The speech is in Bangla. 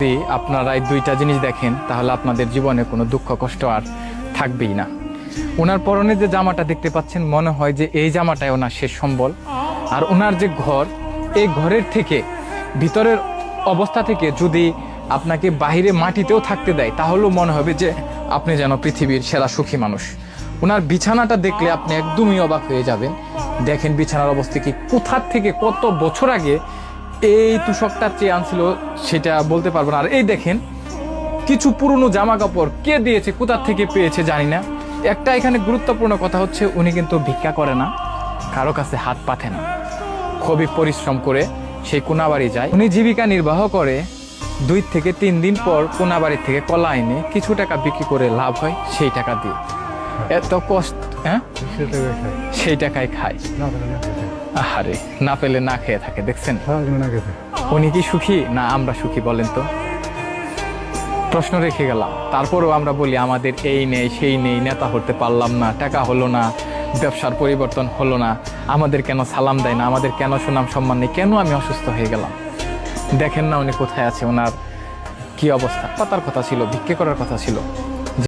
যদি আপনারা এই দুইটা জিনিস দেখেন তাহলে আপনাদের জীবনে কোনো দুঃখ কষ্ট আর থাকবেই না। ওনার পরনে যে জামাটা দেখতে পাচ্ছেন মনে হয় যে এই জামাটাই ওনার শেষ সম্বল। আর ওনার যে ঘর, এই ঘরের থেকে ভিতরের অবস্থা থেকে যদি আপনাকে বাহিরে মাটিতেও থাকতে দেয় তাহলেও মনে হবে যে আপনি যেন পৃথিবীর সেরা সুখী মানুষ। ওনার বিছানাটা দেখলে আপনি একদমই অবাক হয়ে যাবেন। দেখেন বিছানার অবস্থা কি, কোথার থেকে কত বছর আগে এই তুষকটা চেয়ে আনছিল সেটা বলতে পারবো না। আর এই দেখেন কিছু পুরনো জামা কাপড় কে দিয়েছে, কোথার থেকে পেয়েছে জানি না। একটা এখানে গুরুত্বপূর্ণ কথা হচ্ছে উনি কিন্তু ভিক্ষা করে না, কারো কাছে হাত পাতে না, খুবই পরিশ্রম করে সেই কোনাবাড়ি যায়। উনি জীবিকা নির্বাহ করে 2 থেকে 3 দিন পর কোনাবাড়ি থেকে কলা এনে কিছু টাকা বিক্রি করে লাভ হয়, সেই টাকা দিয়ে এত কষ্ট, হ্যাঁ সেই টাকায় খায়। আহারে, না পেলে না খেয়ে থাকে। দেখছেন উনি কি সুখী না আমরা সুখী বলেন তো? প্রশ্ন রেখে গেলাম। তারপরেও আমরা বলি আমাদের এই নেই সেই নেই, নেতা হতে পারলাম না, টাকা হলো না, ব্যবসার পরিবর্তন হলো না, আমাদের কেন সালাম দেয় না, আমাদের কেন সুনাম সম্মান নেই, কেন আমি অসুস্থ হয়ে গেলাম। দেখেন না উনি কোথায় আছে, ওনার কি অবস্থা। পাতার কথা ছিল, ভিক্ষে করার কথা ছিল,